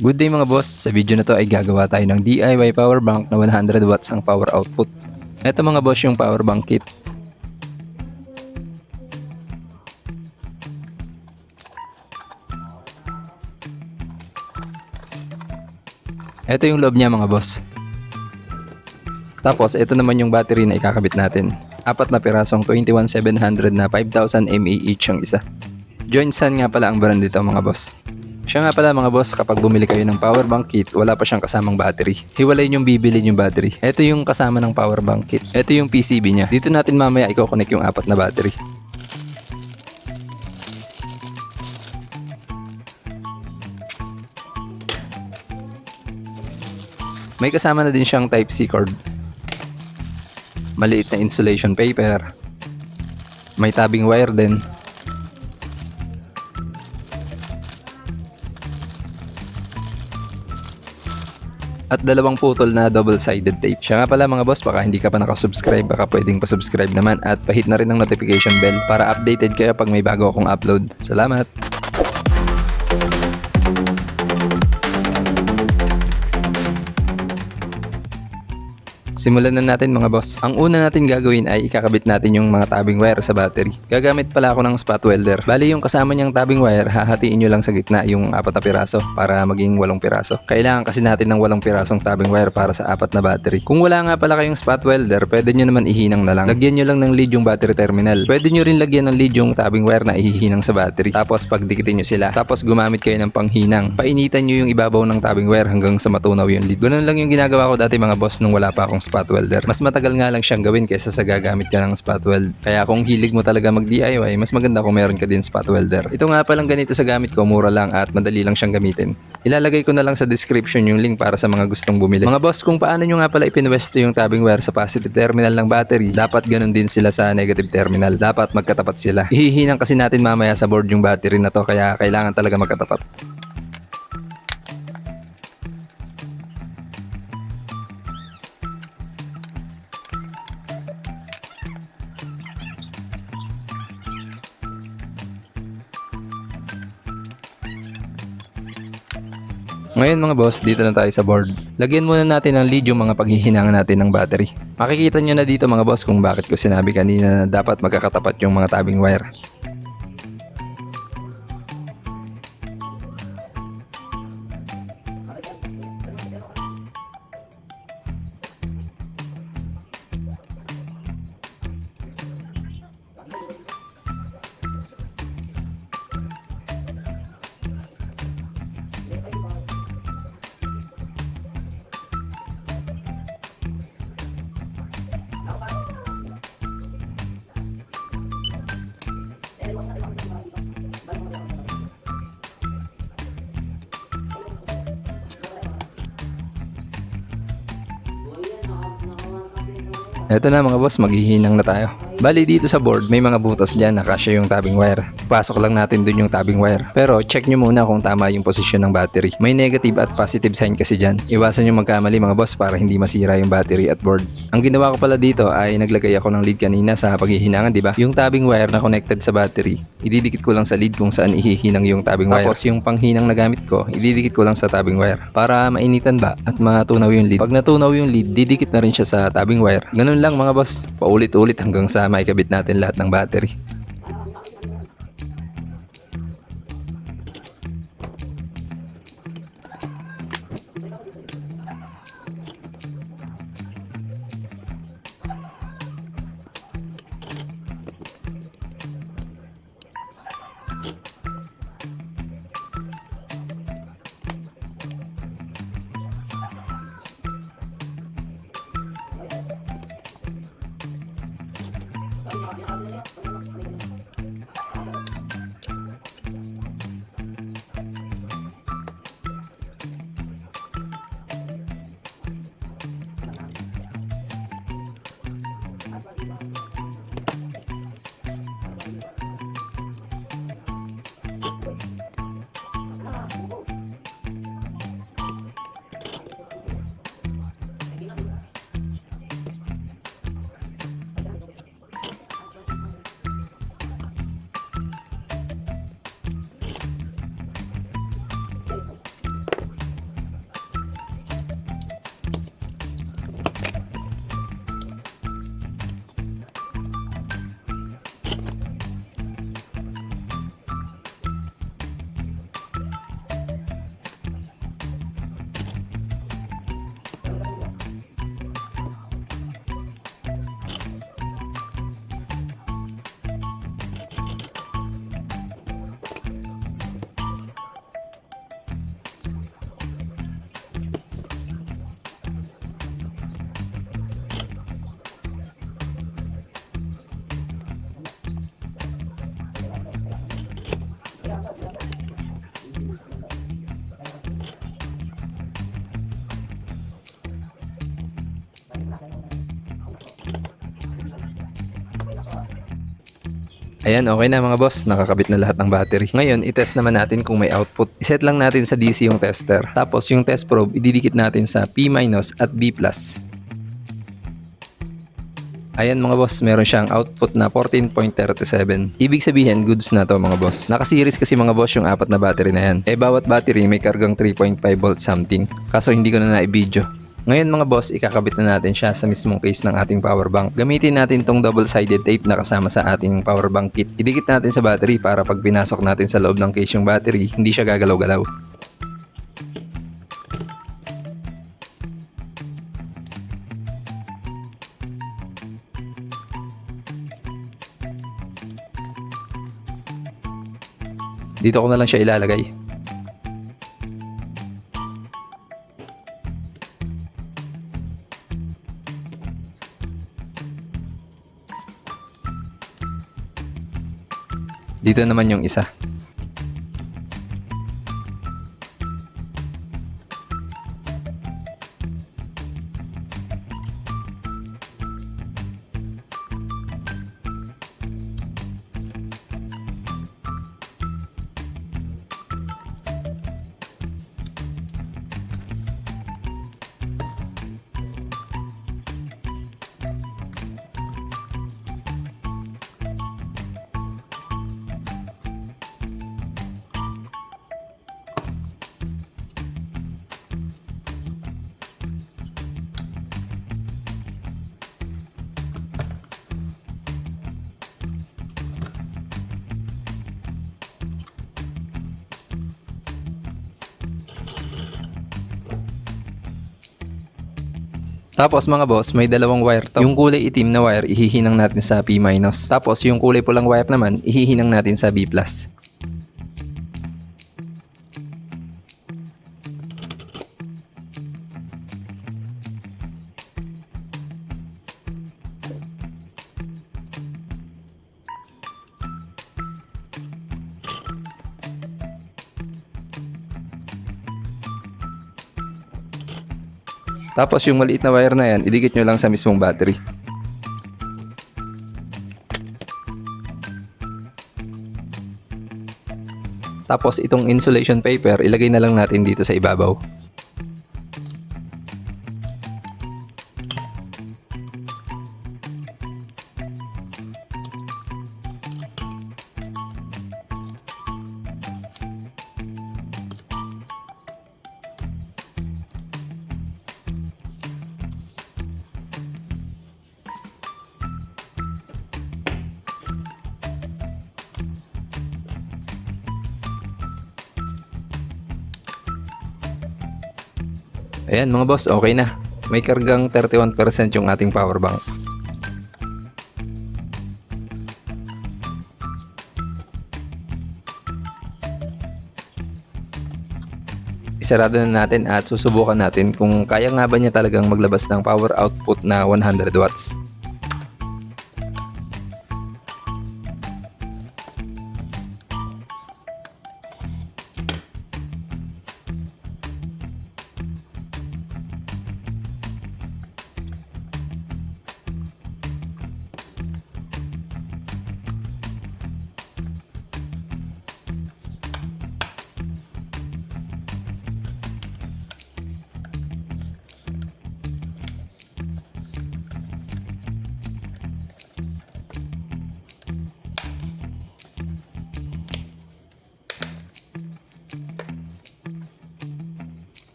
Good day mga boss, sa video na to ay gagawa tayo ng DIY power bank na 100 watts ang power output. Ito mga boss yung power bank kit. Ito yung loob niya mga boss. Tapos ito naman yung battery na ikakabit natin. 4 na pirasong 21700 na 5000 mAh each ang isa. Joinsan nga pala ang brand dito mga boss. Siya nga pala mga boss, kapag bumili kayo ng power bank kit, wala pa siyang kasamang battery. Hiwalay yung bibili yung battery. Ito yung kasama ng power bank kit. Ito yung PCB niya. Dito natin mamaya i-connect yung 4 na battery. May kasama na din siyang Type-C cord. Maliit na insulation paper. May tabing wire din. At 2 putol na double-sided tape. Siya nga pala mga boss, baka hindi ka pa nakasubscribe, baka pwedeng pasubscribe naman at pahit na rin ng notification bell para updated kayo pag may bago akong upload. Salamat! Simulan na natin mga boss. Ang una natin gagawin ay ikakabit natin yung mga tabing wire sa battery. Gagamit pala ako ng spot welder. Bali yung kasama niyang tabing wire, hahatiin nyo lang sa gitna yung 4 na piraso para maging 8 piraso. Kailangan kasi natin ng 8 pirasong tabing wire para sa 4 na battery. Kung wala nga pala kayong spot welder, pwede nyo naman ihinang na lang. Lagyan nyo lang ng lead yung battery terminal. Pwede nyo rin lagyan ng lead yung tabing wire na ihihinang sa battery. Tapos pagdikitin nyo sila. Tapos gumamit kayo ng panghinang. Painitan nyo yung ibabaw ng tabing wire hanggang sa matunaw yung lead. Ganun lang yung ginagawa ko dati mga boss nung wala pa akong spot welder. Mas matagal nga lang siyang gawin kaysa sa gagamit ka ng spot weld. Kaya kung hilig mo talaga mag DIY, mas maganda kung meron ka din spot welder. Ito nga palang ganito sa gamit ko, mura lang at madali lang siyang gamitin. Ilalagay ko na lang sa description yung link para sa mga gustong bumili. Mga boss, kung paano nyo nga pala ipinwesto yung tabing wire sa positive terminal ng battery, dapat ganun din sila sa negative terminal. Dapat magkatapat sila. Ihihinang kasi natin mamaya sa board yung battery na to, kaya kailangan talaga magkatapat. Ngayon mga boss, dito na tayo sa board. Lagyan muna natin ng lead yung mga paghihinangan natin ng battery. Makikita nyo na dito mga boss kung bakit ko sinabi kanina na dapat magkakatapat yung mga tabing wire. Eto na mga boss, maghihinang na tayo. Bali dito sa board, may mga butas dyan na kasya yung tabing wire. Pasok lang natin dun yung tabing wire. Pero check nyo muna kung tama yung posisyon ng battery. May negative at positive sign kasi dyan. Iwasan yung magkamali mga boss para hindi masira yung battery at board. Ang ginawa ko pala dito ay naglagay ako ng lead kanina sa paghihinangan, di ba? Yung tabing wire na connected sa battery, ididikit ko lang sa lead kung saan ihihinang yung tabing wire. Tapos yung panghinang na gamit ko, ididikit ko lang sa tabing wire para mainitan ba at matunaw yung lead. Pag natunaw yung lead, didikit na rin siya sa tabing wire. Ganun lang mga boss, paulit-ulit hanggang sa maikabit natin lahat ng battery. Ayan, okay na mga boss. Nakakabit na lahat ng battery. Ngayon, i-test naman natin kung may output. I-set lang natin sa DC yung tester. Tapos yung test probe, ididikit natin sa P- at B+. Ayan mga boss, meron siyang output na 14.37. Ibig sabihin, goods na to mga boss. Naka-series kasi mga boss yung apat na battery na yan. Bawat battery may kargang 3.5 volt something. Kaso hindi ko na na-video. Ngayon mga boss, ikakabit na natin siya sa mismong case ng ating power bank. Gamitin natin tong double-sided tape na kasama sa ating power bank kit. Idikit natin sa battery para pag pinasok natin sa loob ng case yung battery, hindi siya gagalaw-galaw. Dito ko na lang siya ilalagay. Dito naman yung isa. Tapos mga boss, may dalawang wire to. Yung kulay itim na wire, ihihinang natin sa P-. Tapos yung kulay pulang wire naman, ihihinang natin sa B+. Tapos yung maliit na wire na yan, idikit nyo lang sa mismong battery. Tapos itong insulation paper, ilagay na lang natin dito sa ibabaw. Ayan mga boss, okay na. May kargang 31% yung ating power bank. Isarado na natin at susubukan natin kung kaya nga ba niya talagang maglabas ng power output na 100 watts.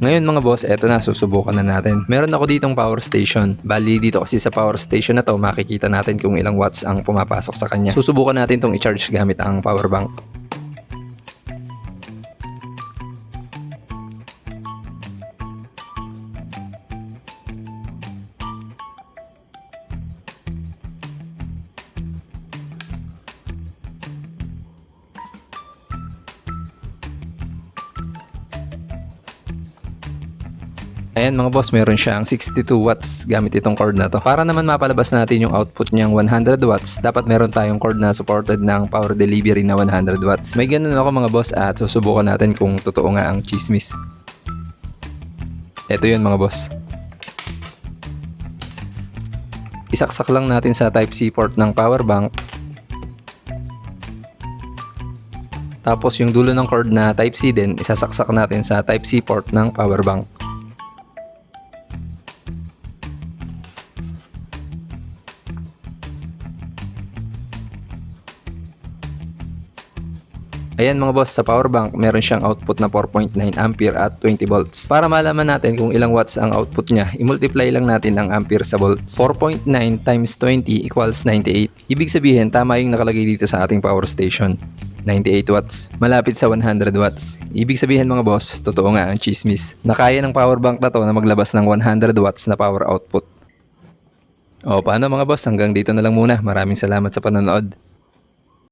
Ngayon mga boss, eto na, susubukan na natin. Meron ako ditong power station. Bali dito kasi sa power station na to, makikita natin kung ilang watts ang pumapasok sa kanya. Susubukan natin tong i-charge gamit ang power bank. Ayan mga boss, meron siyang 62 watts gamit itong cord na to. Para naman mapalabas natin yung output niyang 100 watts, dapat meron tayong cord na supported ng power delivery na 100 watts. May ganun ako mga boss at susubukan natin kung totoo nga ang chismis. Ito yun mga boss. Isaksak lang natin sa Type-C port ng power bank. Tapos yung dulo ng cord na Type-C din, isasaksak natin sa Type-C port ng power bank. Ayan mga boss, sa power bank meron siyang output na 4.9 ampere at 20 volts. Para malaman natin kung ilang watts ang output niya, i-multiply lang natin ang ampere sa volts. 4.9 times 20 equals 98. Ibig sabihin, tama yung nakalagay dito sa ating power station. 98 watts. Malapit sa 100 watts. Ibig sabihin mga boss, totoo nga ang chismis. Nakaya ng power bank na to na maglabas ng 100 watts na power output. O paano mga boss, hanggang dito na lang muna. Maraming salamat sa panonood.